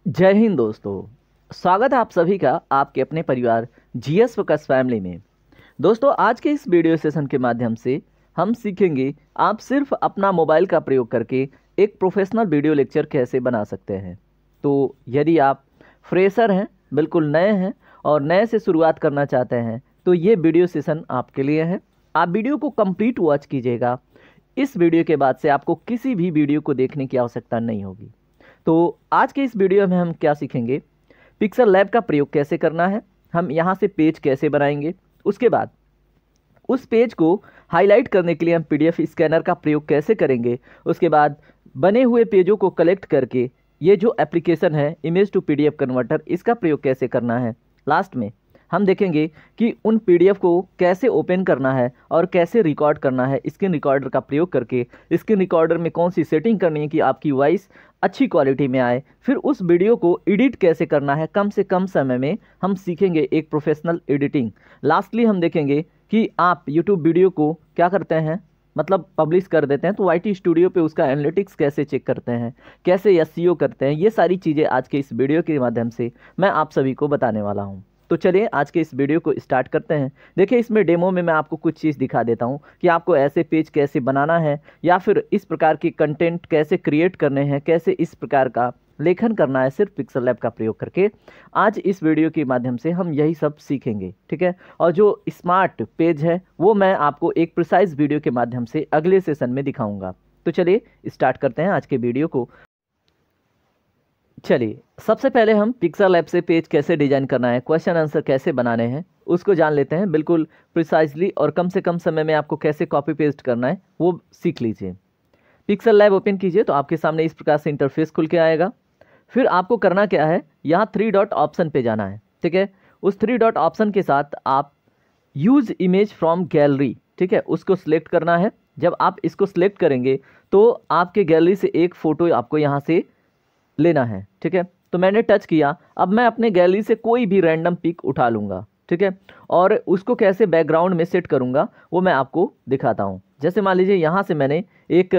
जय हिंद दोस्तों। स्वागत है आप सभी का आपके अपने परिवार जीएस फोकस फैमिली में। दोस्तों, आज के इस वीडियो सेशन के माध्यम से हम सीखेंगे आप सिर्फ अपना मोबाइल का प्रयोग करके एक प्रोफेशनल वीडियो लेक्चर कैसे बना सकते हैं। तो यदि आप फ्रेशर हैं, बिल्कुल नए हैं और नए से शुरुआत करना चाहते हैं तो ये वीडियो सेशन आपके लिए है। आप वीडियो को कंप्लीट वॉच कीजिएगा। इस वीडियो के बाद से आपको किसी भी वीडियो को देखने की आवश्यकता नहीं होगी। तो आज के इस वीडियो में हम क्या सीखेंगे, पिक्सल लैब का प्रयोग कैसे करना है, हम यहाँ से पेज कैसे बनाएंगे, उसके बाद उस पेज को हाईलाइट करने के लिए हम पीडीएफ स्कैनर का प्रयोग कैसे करेंगे, उसके बाद बने हुए पेजों को कलेक्ट करके ये जो एप्लीकेशन है इमेज टू पीडीएफ कन्वर्टर, इसका प्रयोग कैसे करना है। लास्ट में हम देखेंगे कि उन पीडीएफ को कैसे ओपन करना है और कैसे रिकॉर्ड करना है स्क्रीन रिकॉर्डर का प्रयोग करके। स्क्रीन रिकॉर्डर में कौन सी सेटिंग करनी है कि आपकी वॉइस अच्छी क्वालिटी में आए, फिर उस वीडियो को एडिट कैसे करना है कम से कम समय में, हम सीखेंगे एक प्रोफेशनल एडिटिंग। लास्टली हम देखेंगे कि आप यूट्यूब वीडियो को क्या करते हैं, मतलब पब्लिश कर देते हैं तो वाईटी स्टूडियो पे उसका एनालिटिक्स कैसे चेक करते हैं, कैसे एसईओ करते हैं। ये सारी चीज़ें आज के इस वीडियो के माध्यम से मैं आप सभी को बताने वाला हूँ। तो चलिए आज के इस वीडियो को स्टार्ट करते हैं। देखिए, इसमें डेमो में मैं आपको कुछ चीज़ दिखा देता हूँ कि आपको ऐसे पेज कैसे बनाना है या फिर इस प्रकार के कंटेंट कैसे क्रिएट करने हैं, कैसे इस प्रकार का लेखन करना है सिर्फ पिक्सल लैब का प्रयोग करके। आज इस वीडियो के माध्यम से हम यही सब सीखेंगे, ठीक है। और जो स्मार्ट पेज है वो मैं आपको एक प्रिसाइज वीडियो के माध्यम से अगले सेशन में दिखाऊंगा। तो चलिए स्टार्ट करते हैं आज के वीडियो को। चलिए, सबसे पहले हम पिक्सल लैब से पेज कैसे डिजाइन करना है, क्वेश्चन आंसर कैसे बनाने हैं उसको जान लेते हैं बिल्कुल प्रिसाइजली, और कम से कम समय में आपको कैसे कॉपी पेस्ट करना है वो सीख लीजिए। पिक्सल लैब ओपन कीजिए तो आपके सामने इस प्रकार से इंटरफेस खुल के आएगा। फिर आपको करना क्या है, यहाँ 3 डॉट ऑप्शन पे जाना है, ठीक है। उस 3 डॉट ऑप्शन के साथ आप यूज़ इमेज फ्रॉम गैलरी, ठीक है, उसको सिलेक्ट करना है। जब आप इसको सिलेक्ट करेंगे तो आपके गैलरी से एक फ़ोटो आपको यहाँ से लेना है, ठीक है। तो मैंने टच किया, अब मैं अपने गैलरी से कोई भी रैंडम पिक उठा लूँगा, ठीक है, और उसको कैसे बैकग्राउंड में सेट करूँगा वो मैं आपको दिखाता हूँ। जैसे मान लीजिए यहाँ से मैंने एक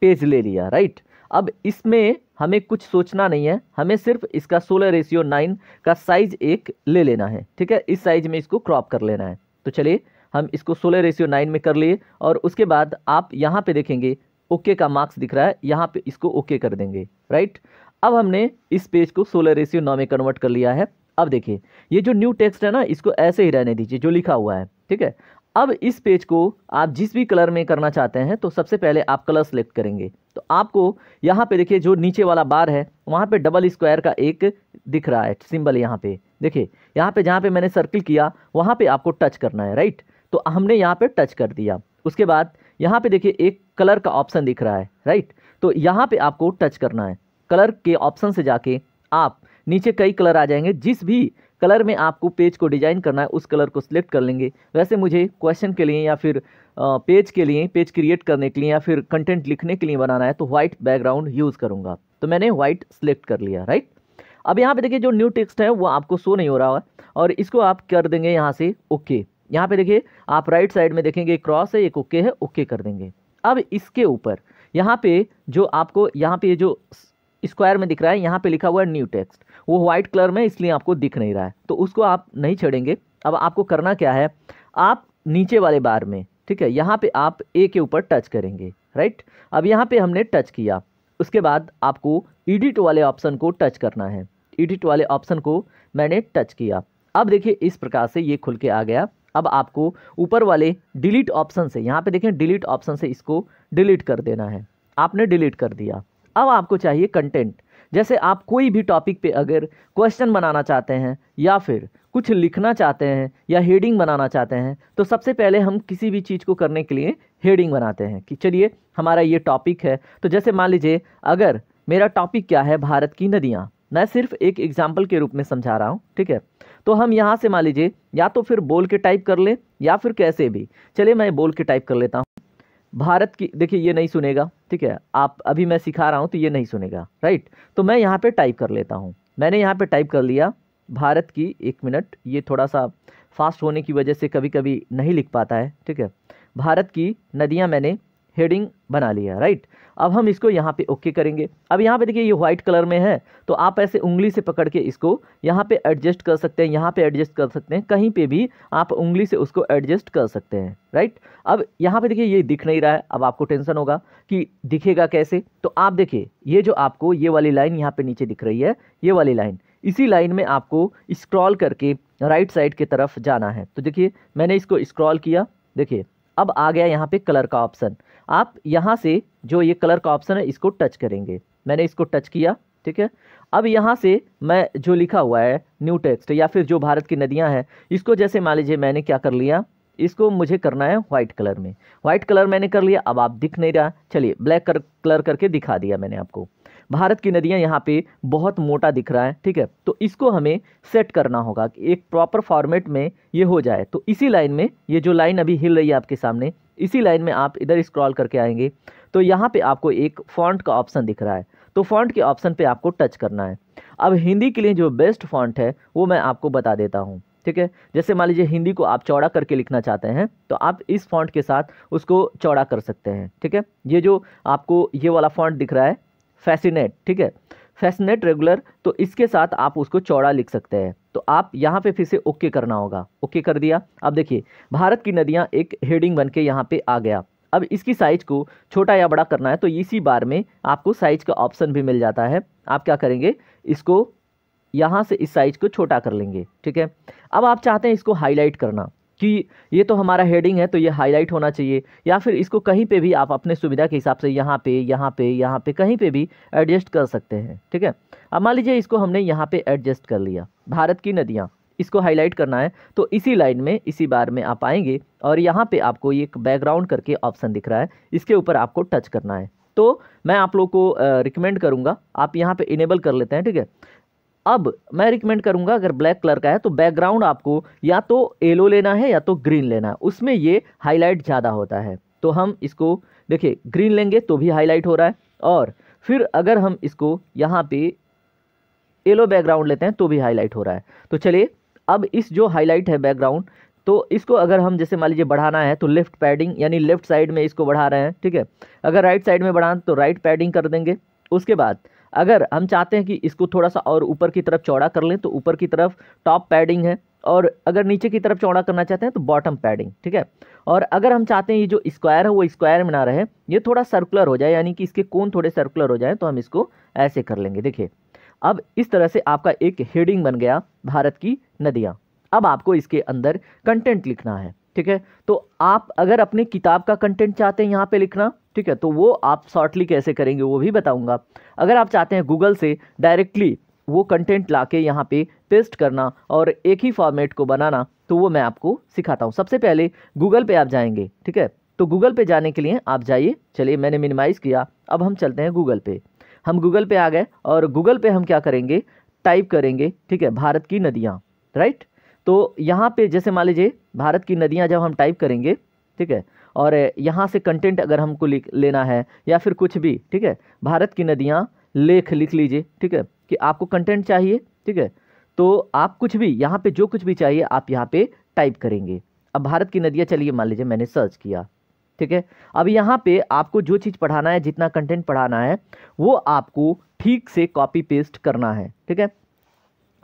पेज ले लिया, राइट। अब इसमें हमें कुछ सोचना नहीं है, हमें सिर्फ इसका 16:9 का साइज एक ले लेना है, ठीक है। इस साइज में इसको क्रॉप कर लेना है। तो चलिए हम इसको 16:9 में कर लिए और उसके बाद आप यहाँ पे देखेंगे ओके का मार्क्स दिख रहा है, यहाँ पे इसको ओके कर देंगे, राइट। अब हमने इस पेज को 16:9 में कन्वर्ट कर लिया है। अब देखिए ये जो न्यू टेक्स्ट है ना, इसको ऐसे ही रहने दीजिए जो लिखा हुआ है, ठीक है। अब इस पेज को आप जिस भी कलर में करना चाहते हैं तो सबसे पहले आप कलर सेलेक्ट करेंगे। तो आपको यहाँ पे देखिए जो नीचे वाला बार है वहाँ पे डबल स्क्वायर का एक दिख रहा है सिंबल, यहाँ पे देखिए, यहाँ पे जहाँ पे मैंने सर्किल किया वहाँ पे आपको टच करना है, राइट। तो हमने यहाँ पे टच कर दिया। उसके बाद यहाँ पे देखिए एक कलर का ऑप्शन दिख रहा है, राइट। तो यहाँ पे आपको टच करना है। कलर के ऑप्शन से जाके आप नीचे कई कलर आ जाएंगे, जिस भी कलर में आपको पेज को डिजाइन करना है उस कलर को सिलेक्ट कर लेंगे। वैसे मुझे क्वेश्चन के लिए या फिर पेज के लिए, पेज क्रिएट करने के लिए या फिर कंटेंट लिखने के लिए बनाना है तो वाइट बैकग्राउंड यूज़ करूँगा। तो मैंने वाइट सिलेक्ट कर लिया, राइट। अब यहाँ पे देखिए जो न्यू टेक्स्ट है वो आपको शो नहीं हो रहा है और इसको आप कर देंगे यहाँ से ओके। यहाँ पे देखिए आप राइट साइड में देखेंगे एक क्रॉस है, एक ओके है, ओके कर देंगे। अब इसके ऊपर यहाँ पे जो आपको यहाँ पे जो स्क्वायर में दिख रहा है, यहाँ पे लिखा हुआ है न्यू टेक्स्ट, वो वाइट कलर में इसलिए आपको दिख नहीं रहा है, तो उसको आप नहीं छेड़ेंगे। अब आपको करना क्या है, आप नीचे वाले बार में, ठीक है, यहाँ पे आप ए के ऊपर टच करेंगे, राइट। अब यहाँ पे हमने टच किया, उसके बाद आपको एडिट वाले ऑप्शन को टच करना है। एडिट वाले ऑप्शन को मैंने टच किया। अब देखिए इस प्रकार से ये खुल के आ गया। अब आपको ऊपर वाले डिलीट ऑप्शन से, यहाँ पे देखें डिलीट ऑप्शन से इसको डिलीट कर देना है। आपने डिलीट कर दिया। अब आपको चाहिए कंटेंट। जैसे आप कोई भी टॉपिक पे अगर क्वेश्चन बनाना चाहते हैं या फिर कुछ लिखना चाहते हैं या हेडिंग बनाना चाहते हैं तो सबसे पहले हम किसी भी चीज़ को करने के लिए हेडिंग बनाते हैं कि चलिए हमारा ये टॉपिक है। तो जैसे मान लीजिए अगर मेरा टॉपिक क्या है, भारत की नदियाँ, मैं सिर्फ एक एग्जाम्पल के रूप में समझा रहा हूँ, ठीक है। तो हम यहाँ से मान लीजिए या तो फिर बोल के टाइप कर लें या फिर कैसे भी, चलिए मैं बोल के टाइप कर लेता हूँ। भारत की, देखिए ये नहीं सुनेगा, ठीक है, आप अभी मैं सिखा रहा हूँ तो ये नहीं सुनेगा, राइट। तो मैं यहाँ पे टाइप कर लेता हूँ। मैंने यहाँ पे टाइप कर लिया भारत की, एक मिनट, ये थोड़ा सा फास्ट होने की वजह से कभी कभी नहीं लिख पाता है, ठीक है। भारत की नदियाँ मैंने हेडिंग बना लिया, राइट। अब हम इसको यहाँ पे ओके करेंगे। अब यहाँ पे देखिए ये व्हाइट कलर में है, तो आप ऐसे उंगली से पकड़ के इसको यहाँ पे एडजस्ट कर सकते हैं, यहाँ पे एडजस्ट कर सकते हैं, कहीं पे भी आप उंगली से उसको एडजस्ट कर सकते हैं, राइट। अब यहाँ पे देखिए ये दिख नहीं रहा है, अब आपको टेंशन होगा कि दिखेगा कैसे। तो आप देखिए ये जो आपको ये वाली लाइन यहाँ पे नीचे दिख रही है, ये वाली लाइन, इसी लाइन में आपको स्क्रॉल करके राइट साइड की तरफ जाना है। तो देखिए मैंने इसको स्क्रॉल किया, देखिए अब आ गया यहाँ पे कलर का ऑप्शन। आप यहाँ से जो ये कलर का ऑप्शन है इसको टच करेंगे, मैंने इसको टच किया, ठीक है। अब यहाँ से मैं जो लिखा हुआ है न्यू टेक्स्ट या फिर जो भारत की नदियाँ हैं, इसको जैसे मान लीजिए मैंने क्या कर लिया, इसको मुझे करना है वाइट कलर में, वाइट कलर मैंने कर लिया। अब आप दिख नहीं रहा, चलिए ब्लैक कलर करके दिखा दिया मैंने आपको। भारत की नदियाँ यहाँ पे बहुत मोटा दिख रहा है, ठीक है। तो इसको हमें सेट करना होगा कि एक प्रॉपर फॉर्मेट में ये हो जाए। तो इसी लाइन में, ये जो लाइन अभी हिल रही है आपके सामने, इसी लाइन में आप इधर स्क्रॉल करके आएंगे तो यहाँ पे आपको एक फॉन्ट का ऑप्शन दिख रहा है। तो फॉन्ट के ऑप्शन पे आपको टच करना है। अब हिंदी के लिए जो बेस्ट फॉन्ट है वो मैं आपको बता देता हूँ, ठीक है। जैसे मान लीजिए हिंदी को आप चौड़ा करके लिखना चाहते हैं तो आप इस फॉन्ट के साथ उसको चौड़ा कर सकते हैं, ठीक है। ये जो आपको ये वाला फॉन्ट दिख रहा है फैसिनेट, ठीक है, फैसिनेट रेगुलर, तो इसके साथ आप उसको चौड़ा लिख सकते हैं। तो आप यहाँ पे फिर से ओके करना होगा, ओके कर दिया। अब देखिए भारत की नदियाँ एक हेडिंग बन के यहाँ पे आ गया। अब इसकी साइज को छोटा या बड़ा करना है तो इसी बार में आपको साइज का ऑप्शन भी मिल जाता है। आप क्या करेंगे, इसको यहाँ से इस साइज को छोटा कर लेंगे, ठीक है। अब आप चाहते हैं इसको हाईलाइट करना कि ये तो हमारा हेडिंग है तो ये हाईलाइट होना चाहिए, या फिर इसको कहीं पे भी आप अपने सुविधा के हिसाब से यहाँ पे यहाँ पे यहाँ पे कहीं पे भी एडजस्ट कर सकते हैं, ठीक है। अब मान लीजिए इसको हमने यहाँ पे एडजस्ट कर लिया, भारत की नदियाँ, इसको हाईलाइट करना है तो इसी लाइन में इसी बार में आप आएंगे और यहाँ पे आपको एक बैकग्राउंड करके ऑप्शन दिख रहा है, इसके ऊपर आपको टच करना है। तो मैं आप लोग को रिकमेंड करूँगा आप यहाँ पे इनेबल कर लेते हैं, ठीक है। अब मैं रिकमेंड करूंगा अगर ब्लैक कलर का है तो बैकग्राउंड आपको या तो येलो लेना है या तो ग्रीन लेना है, उसमें ये हाईलाइट ज़्यादा होता है। तो हम इसको देखिए ग्रीन लेंगे तो भी हाईलाइट हो रहा है, और फिर अगर हम इसको यहाँ पे येलो बैकग्राउंड लेते हैं तो भी हाईलाइट हो रहा है। तो चलिए अब इस जो हाईलाइट है बैकग्राउंड, तो इसको अगर हम जैसे मान लीजिए बढ़ाना है तो लेफ्ट पैडिंग यानी लेफ्ट साइड में इसको बढ़ा रहे हैं, ठीक है। अगर राइट साइड में बढ़ाना तो राइट पैडिंग कर देंगे। उसके बाद अगर हम चाहते हैं कि इसको थोड़ा सा और ऊपर की तरफ चौड़ा कर लें तो ऊपर की तरफ टॉप पैडिंग है, और अगर नीचे की तरफ चौड़ा करना चाहते हैं तो बॉटम पैडिंग, ठीक है। और अगर हम चाहते हैं ये जो स्क्वायर है वो स्क्वायर में ना रहे, ये थोड़ा सर्कुलर हो जाए, यानी कि इसके कोण थोड़े सर्कुलर हो जाए, तो हम इसको ऐसे कर लेंगे। देखिए अब इस तरह से आपका एक हेडिंग बन गया भारत की नदियाँ। अब आपको इसके अंदर कंटेंट लिखना है, ठीक है। तो आप अगर अपनी किताब का कंटेंट चाहते हैं यहाँ पे लिखना, ठीक है, तो वो आप शॉर्टली कैसे करेंगे वो भी बताऊंगा। अगर आप चाहते हैं गूगल से डायरेक्टली वो कंटेंट लाके यहाँ पे पेस्ट करना और एक ही फॉर्मेट को बनाना, तो वो मैं आपको सिखाता हूँ। सबसे पहले गूगल पे आप जाएंगे, ठीक है। तो गूगल पे जाने के लिए आप जाइए, चलिए मैंने मिनिमाइज़ किया, अब हम चलते हैं गूगल पे। हम गूगल पे आ गए और गूगल पे हम क्या करेंगे, टाइप करेंगे, ठीक है, भारत की नदियाँ, राइट। तो यहाँ पे जैसे मान लीजिए भारत की नदियाँ जब हम टाइप करेंगे, ठीक है, और यहाँ से कंटेंट अगर हमको लेना है या फिर कुछ भी, ठीक है, भारत की नदियाँ लेख लिख लीजिए, ठीक है, कि आपको कंटेंट चाहिए, ठीक है। तो आप कुछ भी यहाँ पे जो कुछ भी चाहिए आप यहाँ पे टाइप करेंगे। अब भारत की नदियाँ, चलिए मान लीजिए मैंने सर्च किया, ठीक है। अब यहाँ पे आपको जो चीज़ पढ़ाना है, जितना कंटेंट पढ़ाना है, वो आपको ठीक से कॉपी पेस्ट करना है, ठीक है।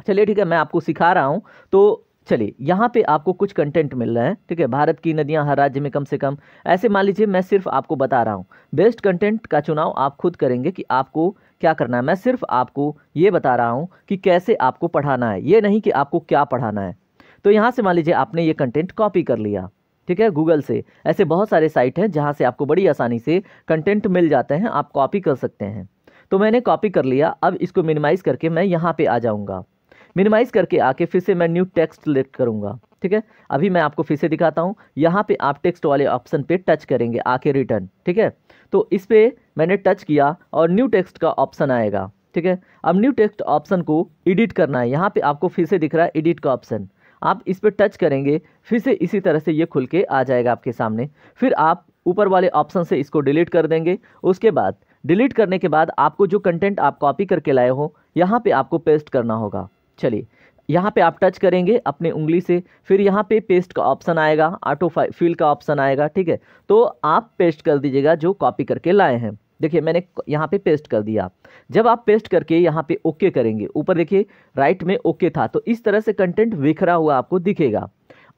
चलिए ठीक है, मैं आपको सिखा रहा हूँ। तो चलिए यहाँ पे आपको कुछ कंटेंट मिल रहा है, ठीक है, भारत की नदियाँ हर राज्य में कम से कम, ऐसे मान लीजिए मैं सिर्फ आपको बता रहा हूँ। बेस्ट कंटेंट का चुनाव आप खुद करेंगे कि आपको क्या करना है। मैं सिर्फ आपको ये बता रहा हूँ कि कैसे आपको पढ़ाना है, ये नहीं कि आपको क्या पढ़ाना है। तो यहाँ से मान लीजिए आपने ये कंटेंट कॉपी कर लिया, ठीक है, गूगल से। ऐसे बहुत सारे साइट हैं जहाँ से आपको बड़ी आसानी से कंटेंट मिल जाते हैं, आप कॉपी कर सकते हैं। तो मैंने कॉपी कर लिया। अब इसको मिनिमाइज़ करके मैं यहाँ पे आ जाऊँगा। मिनिमाइज़ करके आके फिर से मैं न्यू टेक्स्ट सेलेक्ट करूँगा, ठीक है। अभी मैं आपको फिर से दिखाता हूँ। यहाँ पे आप टेक्स्ट वाले ऑप्शन पे टच करेंगे आके रिटर्न, ठीक है। तो इस पर मैंने टच किया और न्यू टेक्स्ट का ऑप्शन आएगा, ठीक है। अब न्यू टेक्स्ट ऑप्शन को एडिट करना है। यहाँ पे आपको फिर से दिख रहा है एडिट का ऑप्शन, आप इस पर टच करेंगे, फिर से इसी तरह से ये खुल के आ जाएगा आपके सामने। फिर आप ऊपर वाले ऑप्शन से इसको डिलीट कर देंगे। उसके बाद डिलीट करने के बाद आपको जो कंटेंट आप कॉपी करके लाए हो यहाँ पे आपको पेस्ट करना होगा। चलिए यहाँ पे आप टच करेंगे अपने उंगली से, फिर यहाँ पे पेस्ट का ऑप्शन आएगा, ऑटो फिल का ऑप्शन आएगा, ठीक है। तो आप पेस्ट कर दीजिएगा जो कॉपी करके लाए हैं। देखिए मैंने यहाँ पे पेस्ट कर दिया। जब आप पेस्ट करके यहाँ पे ओके करेंगे, ऊपर देखिए राइट में ओके था, तो इस तरह से कंटेंट बिखरा हुआ आपको दिखेगा।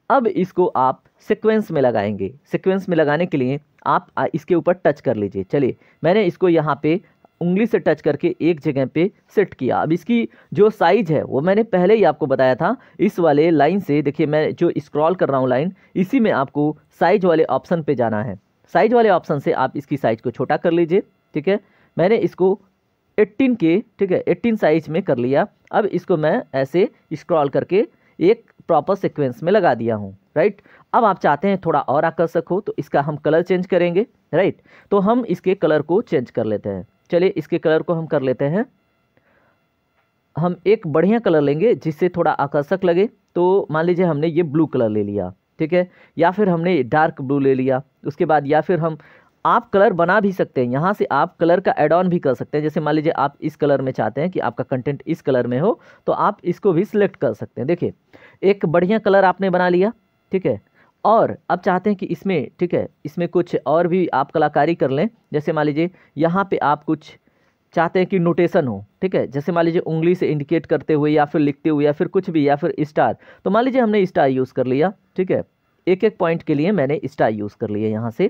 अब इसको आप सीक्वेंस में लगाएंगे। सीक्वेंस में लगाने के लिए आप इसके ऊपर टच कर लीजिए। चलिए मैंने इसको यहाँ पे उंगली से टच करके एक जगह पे सेट किया। अब इसकी जो साइज है वो मैंने पहले ही आपको बताया था। इस वाले लाइन से देखिए मैं जो स्क्रॉल कर रहा हूँ लाइन, इसी में आपको साइज वाले ऑप्शन पे जाना है। साइज वाले ऑप्शन से आप इसकी साइज को छोटा कर लीजिए, ठीक है। मैंने इसको 18 के, ठीक है, 18 साइज में कर लिया। अब इसको मैं ऐसे स्क्रॉल करके एक प्रॉपर सीक्वेंस में लगा दिया हूँ, राइट। अब आप चाहते हैं थोड़ा और आकर्षक हो तो इसका हम कलर चेंज करेंगे, राइट। तो हम इसके कलर को चेंज कर लेते हैं। चलिए इसके कलर को हम कर लेते हैं, हम एक बढ़िया कलर लेंगे जिससे थोड़ा आकर्षक लगे। तो मान लीजिए हमने ये ब्लू कलर ले लिया, ठीक है, या फिर हमने डार्क ब्लू ले लिया। उसके बाद या फिर आप कलर बना भी सकते हैं, यहाँ से आप कलर का ऐड ऑन भी कर सकते हैं। जैसे मान लीजिए आप इस कलर में चाहते हैं कि आपका कंटेंट इस कलर में हो, तो आप इसको भी सिलेक्ट कर सकते हैं। देखिए एक बढ़िया कलर आपने बना लिया, ठीक है। और अब चाहते हैं कि इसमें, ठीक है, इसमें कुछ और भी आप कलाकारी कर लें। जैसे मान लीजिए यहाँ पे आप कुछ चाहते हैं कि नोटेशन हो, ठीक है, जैसे मान लीजिए उंगली से इंडिकेट करते हुए या फिर लिखते हुए या फिर कुछ भी, या फिर स्टार। तो मान लीजिए हमने स्टार यूज़ कर लिया, ठीक है, एक एक पॉइंट के लिए मैंने स्टार यूज़ कर लिया यहाँ से,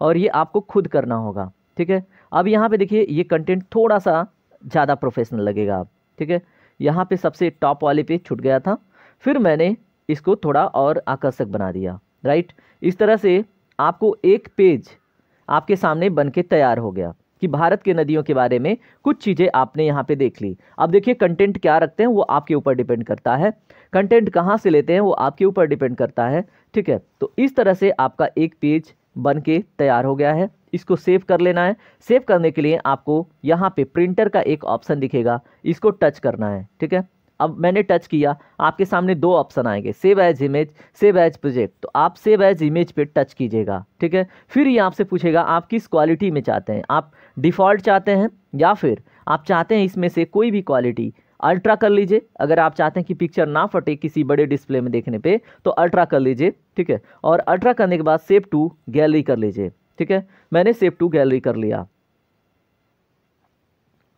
और ये आपको खुद करना होगा, ठीक है। अब यहाँ पे देखिए ये कंटेंट थोड़ा सा ज़्यादा प्रोफेशनल लगेगा अब, ठीक है। यहाँ पे सबसे टॉप वाले पे छूट गया था, फिर मैंने इसको थोड़ा और आकर्षक बना दिया, राइट। इस तरह से आपको एक पेज आपके सामने बन के तैयार हो गया कि भारत के नदियों के बारे में कुछ चीज़ें आपने यहाँ पे देख ली। अब देखिए कंटेंट क्या रखते हैं वो आपके ऊपर डिपेंड करता है, कंटेंट कहाँ से लेते हैं वो आपके ऊपर डिपेंड करता है, ठीक है। तो इस तरह से आपका एक पेज बन के तैयार हो गया है। इसको सेव कर लेना है। सेव करने के लिए आपको यहाँ पे प्रिंटर का एक ऑप्शन दिखेगा, इसको टच करना है, ठीक है। अब मैंने टच किया, आपके सामने दो ऑप्शन आएंगे, save as image, save as project. तो आप सेव एज इमेज पे टच कीजिएगा, ठीक है। फिर ये आपसे पूछेगा आप किस क्वालिटी में चाहते हैं, आप डिफ़ॉल्ट चाहते हैं या फिर आप चाहते हैं इसमें से कोई भी क्वालिटी। अल्ट्रा कर लीजिए, अगर आप चाहते हैं कि पिक्चर ना फटे किसी बड़े डिस्प्ले में देखने पे तो अल्ट्रा कर लीजिए, ठीक है। और अल्ट्रा करने के बाद सेव टू गैलरी कर लीजिए, ठीक है। मैंने सेव टू गैलरी कर लिया।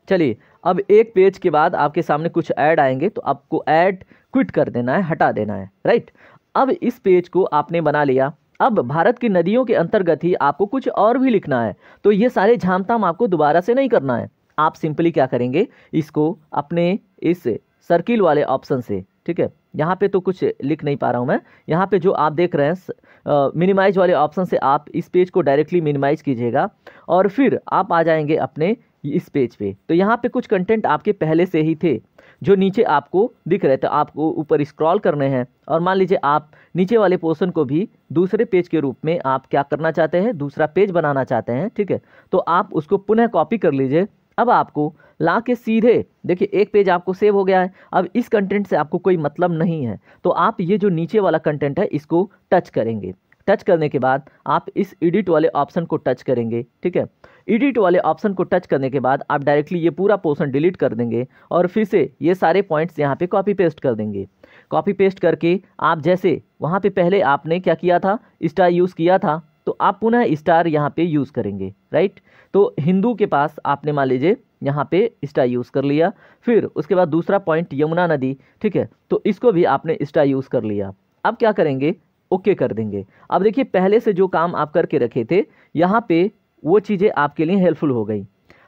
चलिए अब एक पेज के बाद आपके सामने कुछ ऐड आएंगे तो आपको ऐड क्विट कर देना है, हटा देना है, राइट। अब इस पेज को आपने बना लिया। अब भारत की नदियों के अंतर्गत ही आपको कुछ और भी लिखना है, तो ये सारे झामताम आपको दोबारा से नहीं करना है। आप सिंपली क्या करेंगे, इसको अपने इस सर्किल वाले ऑप्शन से, ठीक है, यहाँ पे तो कुछ लिख नहीं पा रहा हूँ मैं, यहाँ पे जो आप देख रहे हैं मिनिमाइज वाले ऑप्शन से आप इस पेज को डायरेक्टली मिनिमाइज कीजिएगा और फिर आप आ जाएंगे अपने इस पेज पे। तो यहाँ पे कुछ कंटेंट आपके पहले से ही थे जो नीचे आपको दिख रहे थे, आपको ऊपर स्क्रॉल करने हैं और मान लीजिए आप नीचे वाले पोर्शन को भी दूसरे पेज के रूप में आप क्या करना चाहते हैं, दूसरा पेज बनाना चाहते हैं, ठीक है। तो आप उसको पुनः कॉपी कर लीजिए। अब आपको ला के सीधे देखिए एक पेज आपको सेव हो गया है। अब इस कंटेंट से आपको कोई मतलब नहीं है तो आप ये जो नीचे वाला कंटेंट है इसको टच करेंगे। टच करने के बाद आप इस एडिट वाले ऑप्शन को टच करेंगे, ठीक है। एडिट वाले ऑप्शन को टच करने के बाद आप डायरेक्टली ये पूरा पोर्शन डिलीट कर देंगे और फिर से ये सारे पॉइंट्स यहाँ पे कॉपी पेस्ट कर देंगे। कॉपी पेस्ट करके आप जैसे वहाँ पे पहले आपने क्या किया था, स्टार यूज़ किया था, तो आप पुनः स्टार यहाँ पे यूज़ करेंगे, राइट। तो हिंदू के पास आपने मान लीजिए यहाँ पे स्टार यूज़ कर लिया, फिर उसके बाद दूसरा पॉइंट यमुना नदी, ठीक है, तो इसको भी आपने स्टार यूज़ कर लिया। अब क्या करेंगे, ओके कर देंगे। अब देखिए पहले से जो काम आप करके रखे थे यहाँ पे वो चीज़ें आपके लिए हेल्पफुल हो गई,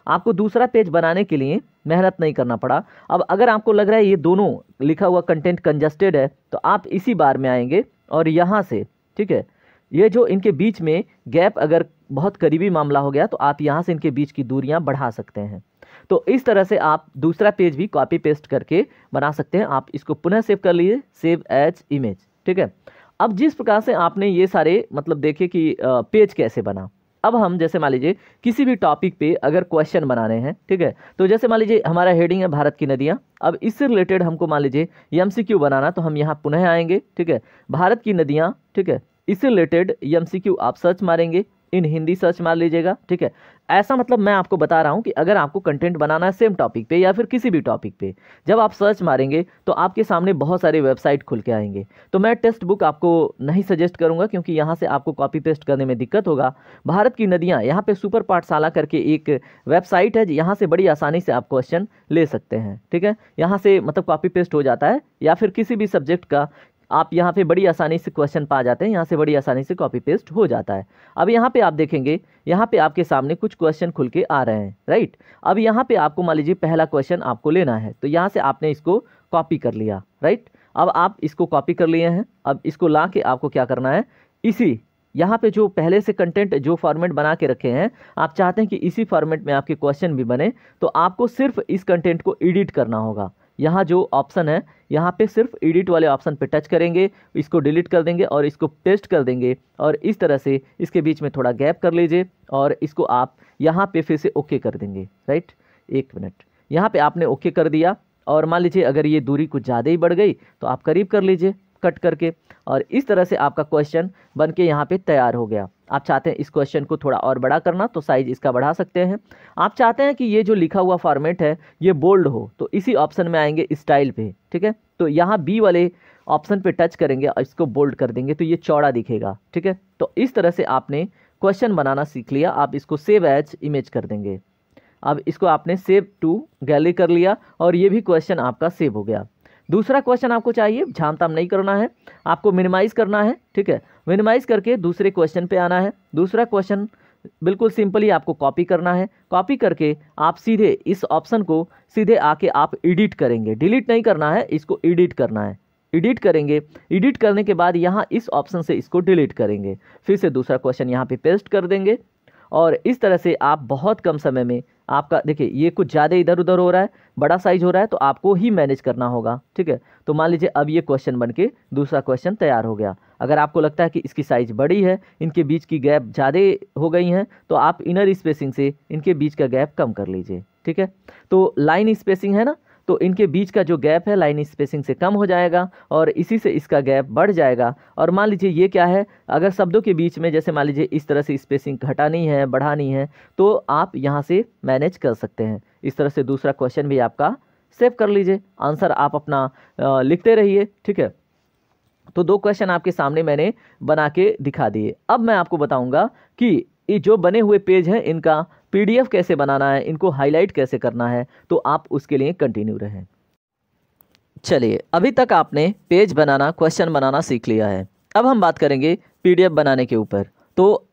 आपको दूसरा पेज बनाने के लिए मेहनत नहीं करना पड़ा। अब अगर आपको लग रहा है ये दोनों लिखा हुआ कंटेंट कंजस्टेड है तो आप इसी बार में आएंगे और यहाँ से, ठीक है, ये जो इनके बीच में गैप अगर बहुत करीबी मामला हो गया तो आप यहाँ से इनके बीच की दूरियाँ बढ़ा सकते हैं। तो इस तरह से आप दूसरा पेज भी कॉपी पेस्ट करके बना सकते हैं। आप इसको पुनः सेव कर लीजिए, सेव एज इमेज, ठीक है। अब जिस प्रकार से आपने ये सारे मतलब देखे कि पेज कैसे बना, अब हम जैसे मान लीजिए किसी भी टॉपिक पे अगर क्वेश्चन बनाने हैं, ठीक है, तो जैसे मान लीजिए हमारा हेडिंग है भारत की नदियाँ। अब इससे रिलेटेड हमको मान लीजिए एमसीक्यू बनाना, तो हम यहाँ पुनः आएंगे, ठीक है, भारत की नदियाँ, ठीक है, इससे रिलेटेड एमसीक्यू आप सर्च मारेंगे इन हिंदी सर्च मार लीजिएगा, ठीक है। ऐसा मतलब मैं आपको बता रहा हूँ कि अगर आपको कंटेंट बनाना है सेम टॉपिक पे या फिर किसी भी टॉपिक पे, जब आप सर्च मारेंगे तो आपके सामने बहुत सारे वेबसाइट खुल के आएंगे। तो मैं टेक्स्ट बुक आपको नहीं सजेस्ट करूँगा क्योंकि यहाँ से आपको कॉपी पेस्ट करने में दिक्कत होगा। भारत की नदियाँ, यहाँ पे सुपर पाठशाला करके एक वेबसाइट है, यहाँ से बड़ी आसानी से आप क्वेश्चन ले सकते हैं, ठीक है। यहाँ से मतलब कॉपी पेस्ट हो जाता है, या फिर किसी भी सब्जेक्ट का आप यहाँ पे बड़ी आसानी से क्वेश्चन पा जाते हैं, यहाँ से बड़ी आसानी से कॉपी पेस्ट हो जाता है। अब यहाँ पे आप देखेंगे, यहाँ पे आपके सामने कुछ क्वेश्चन खुल के आ रहे हैं, राइट। अब यहाँ पे आपको मान लीजिए पहला क्वेश्चन आपको लेना है, तो यहाँ से आपने इसको कॉपी कर लिया, राइट। अब आप इसको कॉपी कर लिए हैं, अब इसको ला के आपको क्या करना है, इसी यहाँ पे जो पहले से कंटेंट जो फॉर्मेट बना के रखे हैं, आप चाहते हैं कि इसी फॉर्मेट में आपके क्वेश्चन भी बने, तो आपको सिर्फ इस कंटेंट को एडिट करना होगा। यहाँ जो ऑप्शन है, यहाँ पे सिर्फ एडिट वाले ऑप्शन पे टच करेंगे, इसको डिलीट कर देंगे और इसको पेस्ट कर देंगे, और इस तरह से इसके बीच में थोड़ा गैप कर लीजिए और इसको आप यहाँ पे फिर से ओके कर देंगे, राइट। एक मिनट, यहाँ पे आपने ओके कर दिया, और मान लीजिए अगर ये दूरी कुछ ज़्यादा ही बढ़ गई तो आप करीब कर लीजिए कट करके, और इस तरह से आपका क्वेश्चन बन के यहाँ पे तैयार हो गया। आप चाहते हैं इस क्वेश्चन को थोड़ा और बड़ा करना तो साइज इसका बढ़ा सकते हैं। आप चाहते हैं कि ये जो लिखा हुआ फॉर्मेट है ये बोल्ड हो, तो इसी ऑप्शन में आएंगे स्टाइल पे, ठीक है। तो यहाँ बी वाले ऑप्शन पे टच करेंगे और इसको बोल्ड कर देंगे तो ये चौड़ा दिखेगा, ठीक है। तो इस तरह से आपने क्वेश्चन बनाना सीख लिया। आप इसको सेव एज इमेज कर देंगे। अब इसको आपने सेव टू गैलरी कर लिया और ये भी क्वेश्चन आपका सेव हो गया। दूसरा क्वेश्चन आपको चाहिए, झामताम नहीं करना है, आपको मिनिमाइज़ करना है, ठीक है। मिनिमाइज़ करके दूसरे क्वेश्चन पे आना है। दूसरा क्वेश्चन बिल्कुल सिंपली आपको कॉपी करना है। कॉपी करके आप सीधे इस ऑप्शन को सीधे आके आप एडिट करेंगे, डिलीट नहीं करना है, इसको एडिट करना है। एडिट करेंगे, एडिट करने के बाद यहाँ इस ऑप्शन से इसको डिलीट करेंगे, फिर से दूसरा क्वेश्चन यहाँ पे पेस्ट कर देंगे, और इस तरह से आप बहुत कम समय में आपका, देखिए ये कुछ ज़्यादा इधर उधर हो रहा है, बड़ा साइज हो रहा है, तो आपको ही मैनेज करना होगा, ठीक है। तो मान लीजिए अब ये क्वेश्चन बन के दूसरा क्वेश्चन तैयार हो गया। अगर आपको लगता है कि इसकी साइज़ बड़ी है, इनके बीच की गैप ज़्यादा हो गई हैं, तो आप इनर स्पेसिंग से इनके बीच का गैप कम कर लीजिए, ठीक है। तो लाइन स्पेसिंग है ना, तो इनके बीच का जो गैप है लाइन स्पेसिंग से कम हो जाएगा और इसी से इसका गैप बढ़ जाएगा। और मान लीजिए ये क्या है, अगर शब्दों के बीच में जैसे मान लीजिए इस तरह से स्पेसिंग घटानी है बढ़ानी है तो आप यहाँ से मैनेज कर सकते हैं। इस तरह से दूसरा क्वेश्चन भी आपका सेव कर लीजिए, आंसर आप अपना लिखते रहिए, ठीक है। तो दो क्वेश्चन आपके सामने मैंने बना के दिखा दिए। अब मैं आपको बताऊँगा कि ये जो बने हुए पेज हैं इनका पीडीएफ कैसे बनाना है, इनको हाईलाइट कैसे करना है, तो आप उसके लिए कंटिन्यू रहें। चलिए, अभी तक आपने पेज बनाना, क्वेश्चन बनाना सीख लिया है। अब हम बात करेंगे पीडीएफ बनाने के ऊपर। तो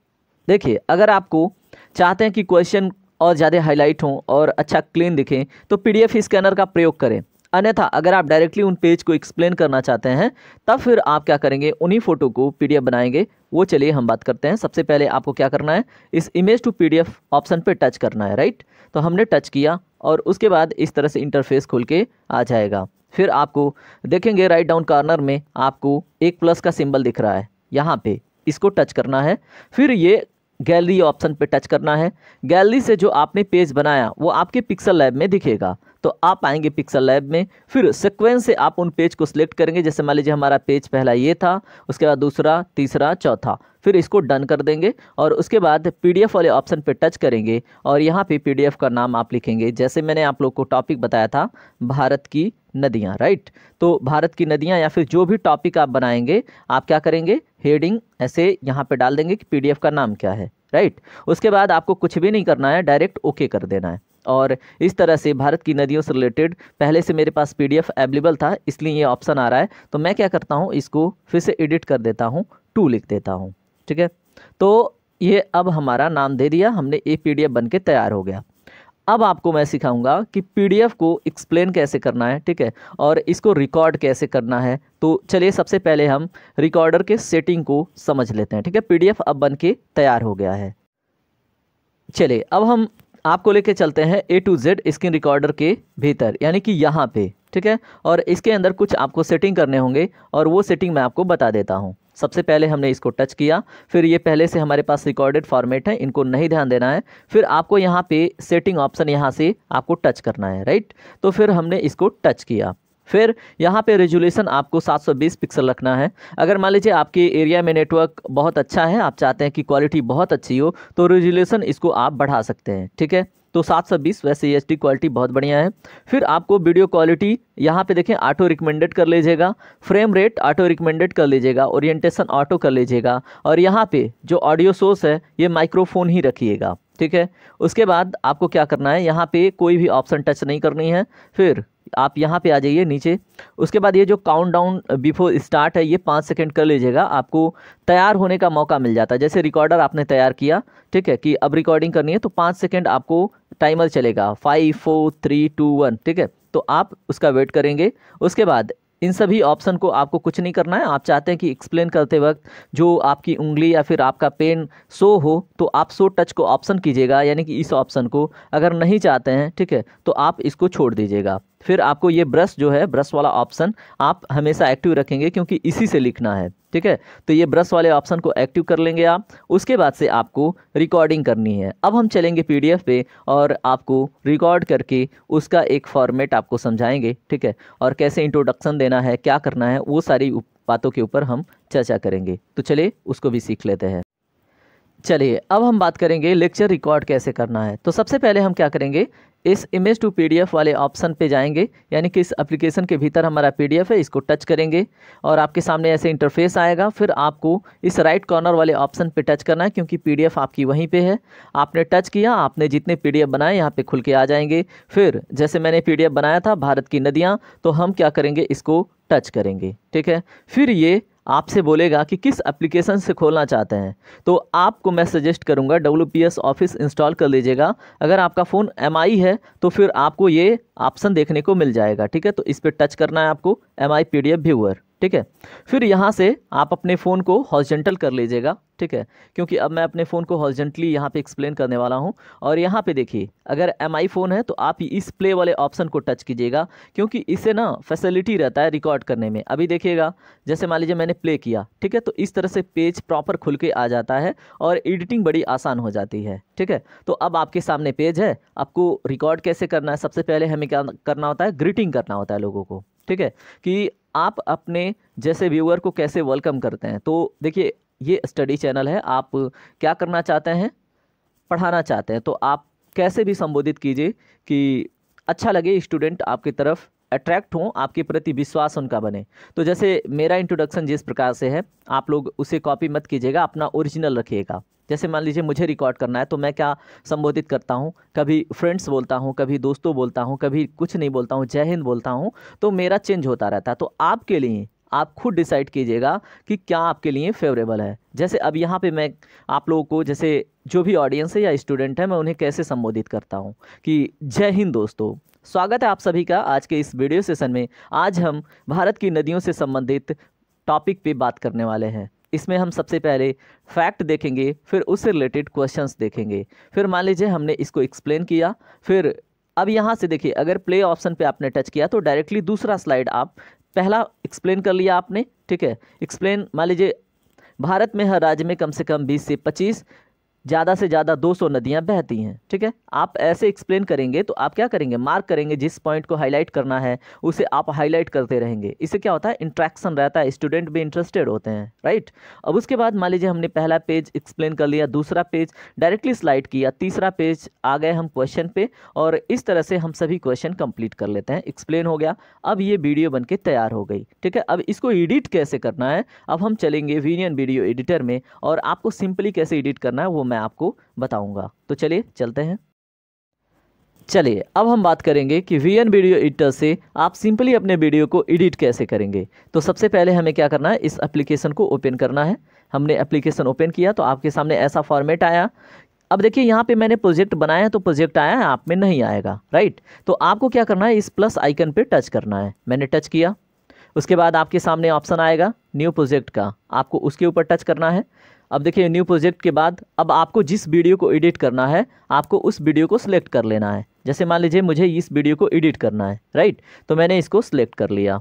देखिए, अगर आपको चाहते हैं कि क्वेश्चन और ज़्यादा हाईलाइट हों और अच्छा क्लीन दिखें तो पीडीएफ स्कैनर का प्रयोग करें। अन्यथा अगर आप डायरेक्टली उन पेज को एक्सप्लेन करना चाहते हैं तब फिर आप क्या करेंगे, उन्हीं फ़ोटो को पीडीएफ बनाएंगे। वो चलिए हम बात करते हैं। सबसे पहले आपको क्या करना है, इस इमेज टू पीडीएफ ऑप्शन पे टच करना है, राइट। तो हमने टच किया और उसके बाद इस तरह से इंटरफेस खुल के आ जाएगा। फिर आपको देखेंगे राइट डाउन कॉर्नर में आपको एक प्लस का सिंबल दिख रहा है, यहाँ पे इसको टच करना है। फिर ये गैलरी ऑप्शन पे टच करना है। गैलरी से जो आपने पेज बनाया वो आपके पिक्सल लैब में दिखेगा, तो आप आएंगे पिक्सल लैब में। फिर सीक्वेंस से आप उन पेज को सिलेक्ट करेंगे। जैसे मान लीजिए हमारा पेज पहला ये था, उसके बाद दूसरा, तीसरा, चौथा, फिर इसको डन कर देंगे और उसके बाद पीडीएफ वाले ऑप्शन पे टच करेंगे और यहाँ पे पीडीएफ का नाम आप लिखेंगे। जैसे मैंने आप लोग को टॉपिक बताया था, भारत की नदियाँ, राइट। तो भारत की नदियाँ या फिर जो भी टॉपिक आप बनाएंगे आप क्या करेंगे, हेडिंग ऐसे यहाँ पे डाल देंगे कि पीडीएफ का नाम क्या है, राइट। उसके बाद आपको कुछ भी नहीं करना है, डायरेक्ट ओके कर देना है। और इस तरह से भारत की नदियों से रिलेटेड पहले से मेरे पास पीडीएफ अवेलेबल था, इसलिए ये ऑप्शन आ रहा है। तो मैं क्या करता हूँ, इसको फिर से एडिट कर देता हूँ, 2 लिख देता हूँ, ठीक है। तो ये अब हमारा नाम दे दिया हमने, ये पीडीएफ बन के तैयार हो गया। अब आपको मैं सिखाऊंगा कि पीडीएफ को एक्सप्लेन कैसे करना है, ठीक है, और इसको रिकॉर्ड कैसे करना है। तो चलिए सबसे पहले हम रिकॉर्डर के सेटिंग को समझ लेते हैं, ठीक है। पीडीएफ अब बन के तैयार हो गया है। चलिए अब हम आपको लेके चलते हैं A to Z screen recorder के भीतर, यानी कि यहाँ पे, ठीक है। और इसके अंदर कुछ आपको सेटिंग करने होंगे और वो सेटिंग मैं आपको बता देता हूँ। सबसे पहले हमने इसको टच किया, फिर ये पहले से हमारे पास रिकॉर्डेड फॉर्मेट है, इनको नहीं ध्यान देना है। फिर आपको यहाँ पे सेटिंग ऑप्शन यहाँ से आपको टच करना है, राइट। तो फिर हमने इसको टच किया। फिर यहाँ पे रेजोल्यूशन आपको 720 पिक्सल रखना है। अगर मान लीजिए आपके एरिया में नेटवर्क बहुत अच्छा है, आप चाहते हैं कि क्वालिटी बहुत अच्छी हो, तो रेजोल्यूशन इसको आप बढ़ा सकते हैं, ठीक है। तो 720 वैसे एचडी क्वालिटी बहुत बढ़िया है। फिर आपको वीडियो क्वालिटी यहाँ पे देखें ऑटो रिकमेंडेड कर लीजिएगा, फ्रेम रेट ऑटो रिकमेंडेड कर लीजिएगा, ओरिएंटेशन ऑटो कर लीजिएगा, और यहाँ पे जो ऑडियो सोर्स है ये माइक्रोफोन ही रखिएगा, ठीक है। उसके बाद आपको क्या करना है, यहाँ पे कोई भी ऑप्शन टच नहीं करनी है। फिर आप यहाँ पे आ जाइए नीचे। उसके बाद ये जो काउंटडाउन बिफोर स्टार्ट है ये 5 सेकंड कर लीजिएगा, आपको तैयार होने का मौका मिल जाता है। जैसे रिकॉर्डर आपने तैयार किया, ठीक है, कि अब रिकॉर्डिंग करनी है, तो 5 सेकंड आपको टाइमर चलेगा, 5 4 3 2 1, ठीक है। तो आप उसका वेट करेंगे। उसके बाद इन सभी ऑप्शन को आपको कुछ नहीं करना है। आप चाहते हैं कि एक्सप्लेन करते वक्त जो आपकी उंगली या फिर आपका पेन शो हो, तो आप शो टच को ऑप्शन कीजिएगा, यानी कि इस ऑप्शन को। अगर नहीं चाहते हैं, ठीक है, तो आप इसको छोड़ दीजिएगा। फिर आपको ये ब्रश जो है, ब्रश वाला ऑप्शन आप हमेशा एक्टिव रखेंगे, क्योंकि इसी से लिखना है, ठीक है। तो ये ब्रश वाले ऑप्शन को एक्टिव कर लेंगे आप। उसके बाद से आपको रिकॉर्डिंग करनी है। अब हम चलेंगे पीडीएफ पे और आपको रिकॉर्ड करके उसका एक फॉर्मेट आपको समझाएंगे, ठीक है, और कैसे इंट्रोडक्शन देना है, क्या करना है, वो सारी बातों के ऊपर हम चर्चा करेंगे। तो चलिए उसको भी सीख लेते हैं। चलिए अब हम बात करेंगे लेक्चर रिकॉर्ड कैसे करना है। तो सबसे पहले हम क्या करेंगे, इस इमेज टू पीडीएफ वाले ऑप्शन पे जाएंगे, यानी कि इस एप्लीकेशन के भीतर हमारा पीडीएफ है, इसको टच करेंगे और आपके सामने ऐसे इंटरफेस आएगा। फिर आपको इस राइट कॉर्नर वाले ऑप्शन पे टच करना है, क्योंकि पीडीएफ आपकी वहीं पे है। आपने टच किया, आपने जितने पीडीएफ बनाए यहाँ पे खुल के आ जाएंगे। फिर जैसे मैंने पीडीएफ बनाया था भारत की नदियाँ, तो हम क्या करेंगे, इसको टच करेंगे, ठीक है। फिर ये आपसे बोलेगा कि किस एप्लीकेशन से खोलना चाहते हैं। तो आपको मैं सजेस्ट करूंगा WPS ऑफिस इंस्टॉल कर लीजिएगा। अगर आपका फ़ोन MI है तो फिर आपको ये ऑप्शन देखने को मिल जाएगा, ठीक है। तो इस पर टच करना है आपको, MI PDF व्यूअर, ठीक है। फिर यहाँ से आप अपने फ़ोन को हॉरिजॉन्टल कर लीजिएगा, ठीक है, क्योंकि अब मैं अपने फ़ोन को हॉरिजॉन्टली यहाँ पे एक्सप्लेन करने वाला हूँ। और यहाँ पे देखिए, अगर MI फ़ोन है तो आप इस प्ले वाले ऑप्शन को टच कीजिएगा, क्योंकि इससे ना फैसिलिटी रहता है रिकॉर्ड करने में। अभी देखिएगा, जैसे मान लीजिए मैंने प्ले किया, ठीक है, तो इस तरह से पेज प्रॉपर खुल के आ जाता है और एडिटिंग बड़ी आसान हो जाती है, ठीक है। तो अब आपके सामने पेज है, आपको रिकॉर्ड कैसे करना है। सबसे पहले हमें क्या करना होता है, ग्रीटिंग करना होता है लोगों को, ठीक है, कि आप अपने जैसे व्यूअर को कैसे वेलकम करते हैं। तो देखिए, ये स्टडी चैनल है, आप क्या करना चाहते हैं, पढ़ाना चाहते हैं, तो आप कैसे भी संबोधित कीजिए कि अच्छा लगे, स्टूडेंट आपकी तरफ अट्रैक्ट हों, आपके प्रति विश्वास उनका बने। तो जैसे मेरा इंट्रोडक्शन जिस प्रकार से है, आप लोग उसे कॉपी मत कीजिएगा, अपना ओरिजिनल रखिएगा। जैसे मान लीजिए मुझे रिकॉर्ड करना है, तो मैं क्या संबोधित करता हूँ, कभी फ्रेंड्स बोलता हूँ, कभी दोस्तों बोलता हूँ, कभी कुछ नहीं बोलता हूँ, जय हिंद बोलता हूँ, तो मेरा चेंज होता रहता है। तो आपके लिए आप खुद डिसाइड कीजिएगा कि क्या आपके लिए फेवरेबल है। जैसे अब यहाँ पे मैं आप लोगों को, जैसे जो भी ऑडियंस है या स्टूडेंट है, मैं उन्हें कैसे संबोधित करता हूँ कि जय हिंद दोस्तों, स्वागत है आप सभी का आज के इस वीडियो सेशन में। आज हम भारत की नदियों से संबंधित टॉपिक पे बात करने वाले हैं। इसमें हम सबसे पहले फैक्ट देखेंगे, फिर उससे रिलेटेड क्वेश्चंस देखेंगे, फिर मान लीजिए हमने इसको एक्सप्लेन किया। फिर अब यहाँ से देखिए, अगर प्ले ऑप्शन पे आपने टच किया तो डायरेक्टली दूसरा स्लाइड, आप पहला एक्सप्लेन कर लिया आपने, ठीक है। एक्सप्लेन, मान लीजिए भारत में हर राज्य में कम से कम 20 से 25 ज़्यादा से ज़्यादा 200 नदियाँ बहती हैं, ठीक है। आप ऐसे एक्सप्लेन करेंगे तो आप क्या करेंगे, मार्क करेंगे, जिस पॉइंट को हाईलाइट करना है उसे आप हाईलाइट करते रहेंगे। इससे क्या होता है, इंट्रैक्शन रहता है, स्टूडेंट भी इंटरेस्टेड होते हैं, राइट। अब उसके बाद मान लीजिए हमने पहला पेज एक्सप्लेन कर लिया, दूसरा पेज डायरेक्टली स्लाइड किया, तीसरा पेज आ गए हम क्वेश्चन पे, और इस तरह से हम सभी क्वेश्चन कंप्लीट कर लेते हैं। एक्सप्लेन हो गया, अब ये वीडियो बन के तैयार हो गई, ठीक है। अब इसको एडिट कैसे करना है, अब हम चलेंगे विनियन वीडियो एडिटर में, और आपको सिंपली कैसे एडिट करना है वो मैं आपको बताऊंगा। तो चलिए चलते हैं। चलिए अब हम बात करेंगे कि वीएन वीडियो एडिटर से आप सिंपली अपने वीडियो को एडिट कैसे करेंगे। तो सबसे पहले हमें क्या करना है, इस एप्लीकेशन को ओपन करना है। हमने एप्लीकेशन ओपन किया तो आपके सामने ऐसा फॉर्मेट आया। अब देखिए यहाँ पे मैंने प्रोजेक्ट बनाया तो प्रोजेक्ट आया है, आप में नहीं आएगा, राइट। तो आपको क्या करना है, इस प्लस आइकन पे टच करना है। मैंने टच किया, उसके बाद आपके सामने ऑप्शन आएगा न्यू प्रोजेक्ट का, आपको उसके ऊपर टच करना है। अब देखिए न्यू प्रोजेक्ट के बाद अब आपको जिस वीडियो को एडिट करना है, आपको उस वीडियो को सिलेक्ट कर लेना है। जैसे मान लीजिए मुझे इस वीडियो को एडिट करना है, राइट, तो मैंने इसको सिलेक्ट कर लिया।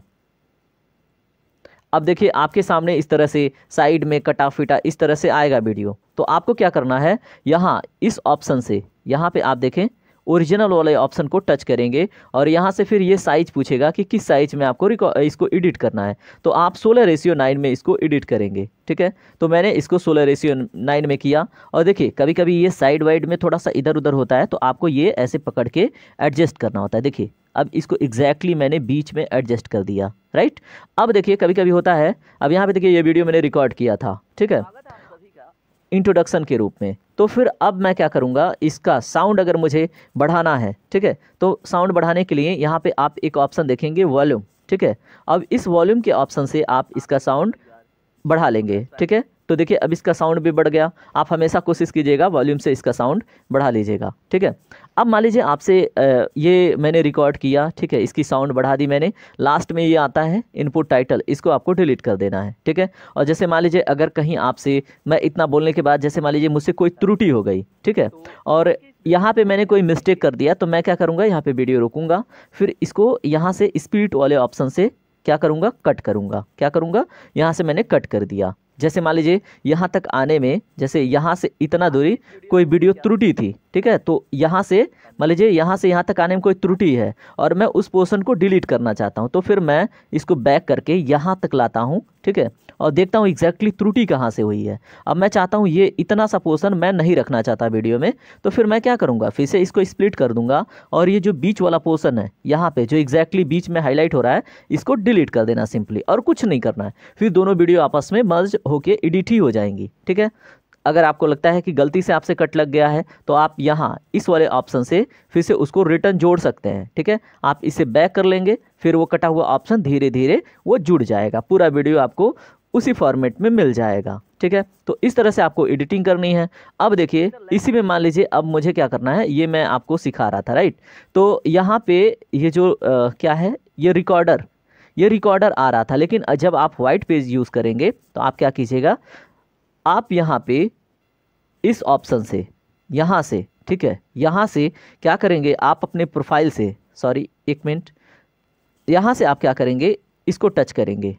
अब देखिए आपके सामने इस तरह से साइड में कटा फिटा इस तरह से आएगा वीडियो। तो आपको क्या करना है, यहाँ इस ऑप्शन से, यहाँ पे आप देखें ओरिजिनल वाले ऑप्शन को टच करेंगे और यहाँ से फिर ये साइज पूछेगा कि किस साइज में आपको इसको एडिट करना है। तो आप 16:9 में इसको एडिट करेंगे, ठीक है। तो मैंने इसको 16:9 में किया और देखिए कभी कभी ये साइड वाइड में थोड़ा सा इधर उधर होता है, तो आपको ये ऐसे पकड़ के एडजस्ट करना होता है। देखिए अब इसको एग्जैक्टली मैंने बीच में एडजस्ट कर दिया, राइट। अब देखिए कभी कभी होता है, अब यहाँ पे देखिए ये वीडियो मैंने रिकॉर्ड किया था, ठीक है, इंट्रोडक्शन के रूप में। तो फिर अब मैं क्या करूँगा, इसका साउंड अगर मुझे बढ़ाना है, ठीक है, तो साउंड बढ़ाने के लिए यहाँ पे आप एक ऑप्शन देखेंगे वॉल्यूम, ठीक है। अब इस वॉल्यूम के ऑप्शन से आप इसका साउंड बढ़ा लेंगे, ठीक है। तो देखिए अब इसका साउंड भी बढ़ गया। आप हमेशा कोशिश कीजिएगा वॉल्यूम से इसका साउंड बढ़ा लीजिएगा, ठीक है। अब मान लीजिए आपसे ये मैंने रिकॉर्ड किया, ठीक है, इसकी साउंड बढ़ा दी मैंने। लास्ट में ये आता है इनपुट टाइटल, इसको आपको डिलीट कर देना है, ठीक है। और जैसे मान लीजिए अगर कहीं आपसे मैं इतना बोलने के बाद जैसे मान लीजिए मुझसे कोई त्रुटि हो गई, ठीक है, और यहाँ पे मैंने कोई मिस्टेक कर दिया, तो मैं क्या करूँगा, यहाँ पे वीडियो रोकूंगा, फिर इसको यहाँ से स्पीड वाले ऑप्शन से क्या करूँगा, कट करूँगा। क्या करूँगा, यहाँ से मैंने कट कर दिया। जैसे मान लीजिए यहाँ तक आने में, जैसे यहाँ से इतना दूरी कोई वीडियो त्रुटि थी, ठीक है, तो यहाँ से मान लीजिए यहाँ से यहाँ तक आने में कोई त्रुटि है और मैं उस पोर्शन को डिलीट करना चाहता हूँ, तो फिर मैं इसको बैक करके यहाँ तक लाता हूँ, ठीक है, और देखता हूँ एग्जैक्टली त्रुटि कहाँ से हुई है। अब मैं चाहता हूँ ये इतना सा पोर्शन मैं नहीं रखना चाहता वीडियो में, तो फिर मैं क्या करूँगा, फिर से इसको स्प्लिट कर दूंगा और ये जो बीच वाला पोर्शन है यहाँ पे जो एग्जैक्टली बीच में हाईलाइट हो रहा है, इसको डिलीट कर देना सिंपली, और कुछ नहीं करना है। फिर दोनों वीडियो आपस में मर्ज होके एडिट ही हो जाएंगी, ठीक है। अगर आपको लगता है कि गलती से आपसे कट लग गया है, तो आप यहाँ इस वाले ऑप्शन से फिर से उसको रिटर्न जोड़ सकते हैं, ठीक है। आप इसे बैक कर लेंगे, फिर वो कटा हुआ ऑप्शन धीरे धीरे वो जुड़ जाएगा, पूरा वीडियो आपको उसी फॉर्मेट में मिल जाएगा, ठीक है। तो इस तरह से आपको एडिटिंग करनी है। अब देखिए इसी में मान लीजिए अब मुझे क्या करना है, ये मैं आपको सिखा रहा था, राइट। तो यहाँ पे ये जो क्या है, ये रिकॉर्डर आ रहा था, लेकिन जब आप वाइट पेज यूज़ करेंगे तो आप क्या कीजिएगा, आप यहाँ पे इस ऑप्शन से यहाँ से, ठीक है, यहाँ से क्या करेंगे, आप अपने प्रोफाइल से, सॉरी एक मिनट, यहाँ से आप क्या करेंगे, इसको टच करेंगे।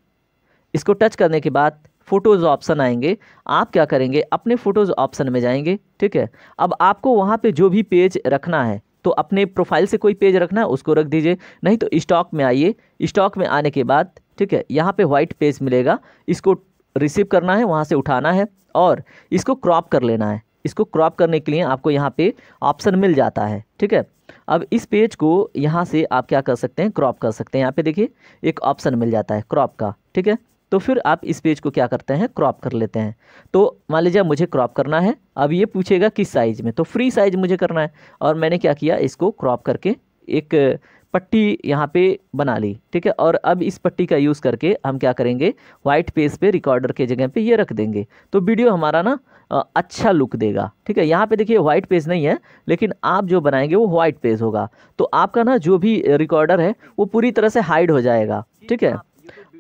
इसको टच करने के बाद फ़ोटोज़ ऑप्शन आएंगे, आप क्या करेंगे, अपने फ़ोटोज़ ऑप्शन में जाएंगे, ठीक है। अब आपको वहाँ पे जो भी पेज रखना है, तो अपने प्रोफाइल से कोई पेज रखना है उसको रख दीजिए, नहीं तो स्टॉक में आइए। स्टॉक में आने के बाद, ठीक है, यहाँ पे वाइट पेज मिलेगा, इसको रिसीव करना है, वहाँ से उठाना है और इसको क्रॉप कर लेना है। इसको क्रॉप करने के लिए आपको यहाँ पे ऑप्शन मिल जाता है, ठीक है। अब इस पेज को यहाँ से आप क्या कर सकते हैं, क्रॉप कर सकते हैं। यहाँ पे देखिए एक ऑप्शन मिल जाता है क्रॉप का, ठीक है। तो फिर आप इस पेज को क्या करते हैं, क्रॉप कर लेते हैं। तो मान लीजिए मुझे क्रॉप करना है, अब ये पूछेगा किस साइज़ में, तो फ्री साइज़ मुझे करना है, और मैंने क्या किया, इसको क्रॉप करके एक पट्टी यहाँ पे बना ली, ठीक है। और अब इस पट्टी का यूज़ करके हम क्या करेंगे, वाइट पेज पे रिकॉर्डर के जगह पे ये रख देंगे, तो वीडियो हमारा ना अच्छा लुक देगा, ठीक है। यहाँ पे देखिए वाइट पेज नहीं है, लेकिन आप जो बनाएंगे वो वाइट पेज होगा, तो आपका ना जो भी रिकॉर्डर है वो पूरी तरह से हाइड हो जाएगा, ठीक है।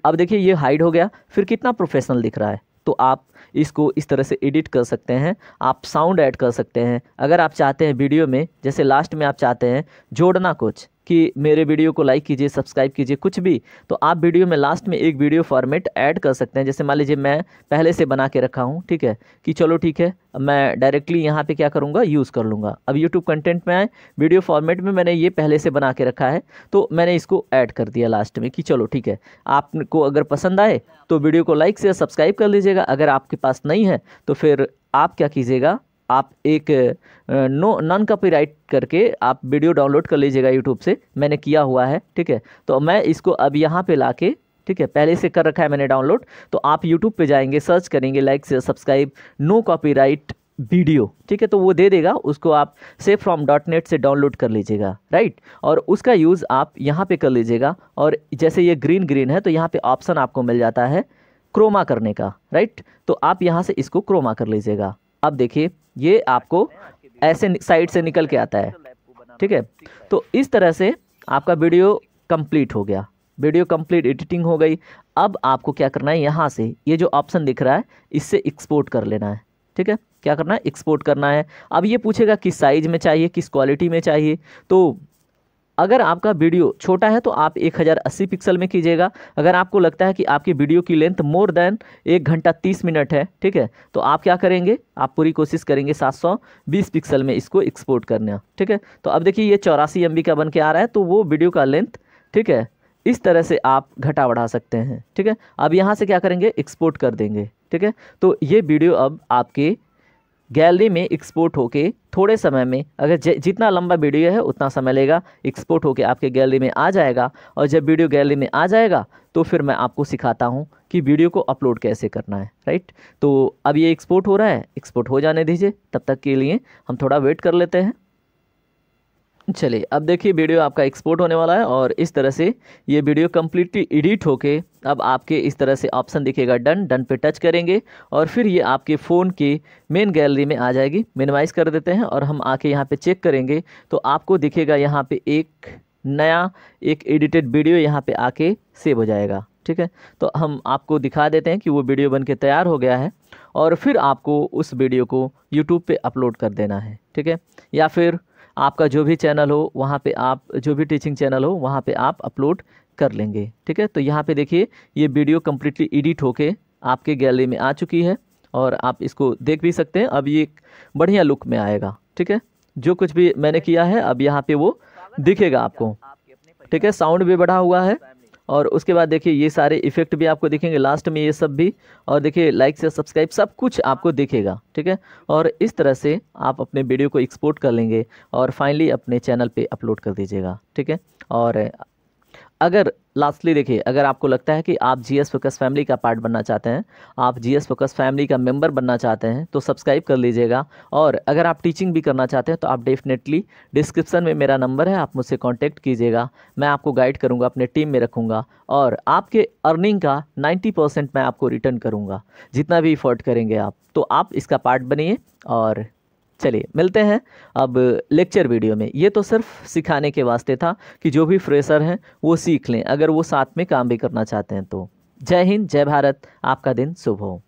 अब देखिए ये हाइड हो गया, फिर कितना प्रोफेशनल दिख रहा है। तो आप इसको इस तरह से एडिट कर सकते हैं, आप साउंड ऐड कर सकते हैं। अगर आप चाहते हैं वीडियो में, जैसे लास्ट में आप चाहते हैं जोड़ना कुछ कि मेरे वीडियो को लाइक कीजिए, सब्सक्राइब कीजिए, कुछ भी, तो आप वीडियो में लास्ट में एक वीडियो फॉर्मेट ऐड कर सकते हैं। जैसे मान लीजिए मैं पहले से बना के रखा हूँ, ठीक है, कि चलो ठीक है मैं डायरेक्टली यहाँ पे क्या करूँगा, यूज़ कर लूँगा। अब यूट्यूब कंटेंट में आए, वीडियो फॉर्मेट में मैंने ये पहले से बना के रखा है, तो मैंने इसको ऐड कर दिया लास्ट में कि चलो ठीक है, आपको अगर पसंद आए तो वीडियो को लाइक से सब्सक्राइब कर लीजिएगा। अगर आपके पास नहीं है तो फिर आप क्या कीजिएगा, आप एक नॉन कॉपीराइट करके आप वीडियो डाउनलोड कर लीजिएगा यूट्यूब से, मैंने किया हुआ है, ठीक है। तो मैं इसको अब यहाँ पे लाके, ठीक है, पहले से कर रखा है मैंने डाउनलोड, तो आप यूट्यूब पे जाएंगे, सर्च करेंगे लाइक से सब्सक्राइब नो कॉपीराइट वीडियो, ठीक है, तो वो दे देगा, उसको आप savefrom.net से डाउनलोड कर लीजिएगा, राइट। और उसका यूज़ आप यहाँ पे कर लीजिएगा। और जैसे ये ग्रीन है तो यहाँ पे ऑप्शन आपको मिल जाता है क्रोमा करने का, राइट, तो आप यहाँ से इसको क्रोमा कर लीजिएगा। अब देखिए ये आपको ऐसे साइड से निकल के आता है, ठीक है। तो इस तरह से आपका वीडियो कंप्लीट हो गया, वीडियो कंप्लीट एडिटिंग हो गई। अब आपको क्या करना है, यहाँ से ये जो ऑप्शन दिख रहा है इससे एक्सपोर्ट कर लेना है, ठीक है। क्या करना है, एक्सपोर्ट करना है। अब ये पूछेगा किस साइज़ में चाहिए, किस क्वालिटी में चाहिए, तो अगर आपका वीडियो छोटा है तो आप 1080 पिक्सल में कीजिएगा। अगर आपको लगता है कि आपकी वीडियो की लेंथ मोर देन 1 घंटा 30 मिनट है, ठीक है, तो आप क्या करेंगे, आप पूरी कोशिश करेंगे 720 पिक्सल में इसको एक्सपोर्ट करना, ठीक है। तो अब देखिए ये 84 MB का बन के आ रहा है, तो वो वीडियो का लेंथ, ठीक है, इस तरह से आप घटा बढ़ा सकते हैं, ठीक है। अब यहाँ से क्या करेंगे, एक्सपोर्ट कर देंगे, ठीक है। तो ये वीडियो अब आपके गैलरी में एक्सपोर्ट होके थोड़े समय में, अगर जितना लंबा वीडियो है उतना समय लेगा, एक्सपोर्ट होके आपके गैलरी में आ जाएगा। और जब वीडियो गैलरी में आ जाएगा तो फिर मैं आपको सिखाता हूँ कि वीडियो को अपलोड कैसे करना है, राइट। तो अब ये एक्सपोर्ट हो रहा है, एक्सपोर्ट हो जाने दीजिए, तब तक के लिए हम थोड़ा वेट कर लेते हैं। चलिए अब देखिए वीडियो आपका एक्सपोर्ट होने वाला है और इस तरह से ये वीडियो कम्प्लीटली एडिट होके अब आपके इस तरह से ऑप्शन दिखेगा डन, डन पे टच करेंगे और फिर ये आपके फ़ोन की मेन गैलरी में आ जाएगी। मिनिमाइज़ कर देते हैं और हम आके यहाँ पे चेक करेंगे तो आपको दिखेगा यहाँ पे एक नया एक एडिटेड वीडियो यहाँ पे आके सेव हो जाएगा, ठीक है। तो हम आपको दिखा देते हैं कि वो वीडियो बन के तैयार हो गया है और फिर आपको उस वीडियो को यूट्यूब पे अपलोड कर देना है, ठीक है। या फिर आपका जो भी चैनल हो वहाँ पे आप, जो भी टीचिंग चैनल हो वहाँ पे आप अपलोड कर लेंगे, ठीक है। तो यहाँ पे देखिए ये वीडियो कम्प्लीटली एडिट होके आपके गैलरी में आ चुकी है और आप इसको देख भी सकते हैं। अब ये एक बढ़िया लुक में आएगा, ठीक है। जो कुछ भी मैंने किया है अब यहाँ पे वो दिखेगा आपको, ठीक है। साउंड भी बढ़ा हुआ है और उसके बाद देखिए ये सारे इफ़ेक्ट भी आपको दिखेंगे लास्ट में, ये सब भी। और देखिए लाइक से सब्सक्राइब सब कुछ आपको दिखेगा, ठीक है। और इस तरह से आप अपने वीडियो को एक्सपोर्ट कर लेंगे और फाइनली अपने चैनल पे अपलोड कर दीजिएगा, ठीक है। और अगर लास्टली देखिए, अगर आपको लगता है कि आप GS फोकस फैमिली का पार्ट बनना चाहते हैं, आप GS फोकस फैमिली का मेंबर बनना चाहते हैं तो सब्सक्राइब कर लीजिएगा। और अगर आप टीचिंग भी करना चाहते हैं तो आप डेफिनेटली डिस्क्रिप्शन में मेरा नंबर है, आप मुझसे कांटेक्ट कीजिएगा। मैं आपको गाइड करूंगा, अपने टीम में रखूँगा और आपके अर्निंग का 90% मैं आपको रिटर्न करूँगा, जितना भी इफ़र्ट करेंगे आप। तो आप इसका पार्ट बनिए। और चलिए मिलते हैं अब लेक्चर वीडियो में। ये तो सिर्फ सिखाने के वास्ते था कि जो भी फ्रेशर हैं वो सीख लें, अगर वो साथ में काम भी करना चाहते हैं तो। जय हिंद, जय भारत, आपका दिन शुभ हो।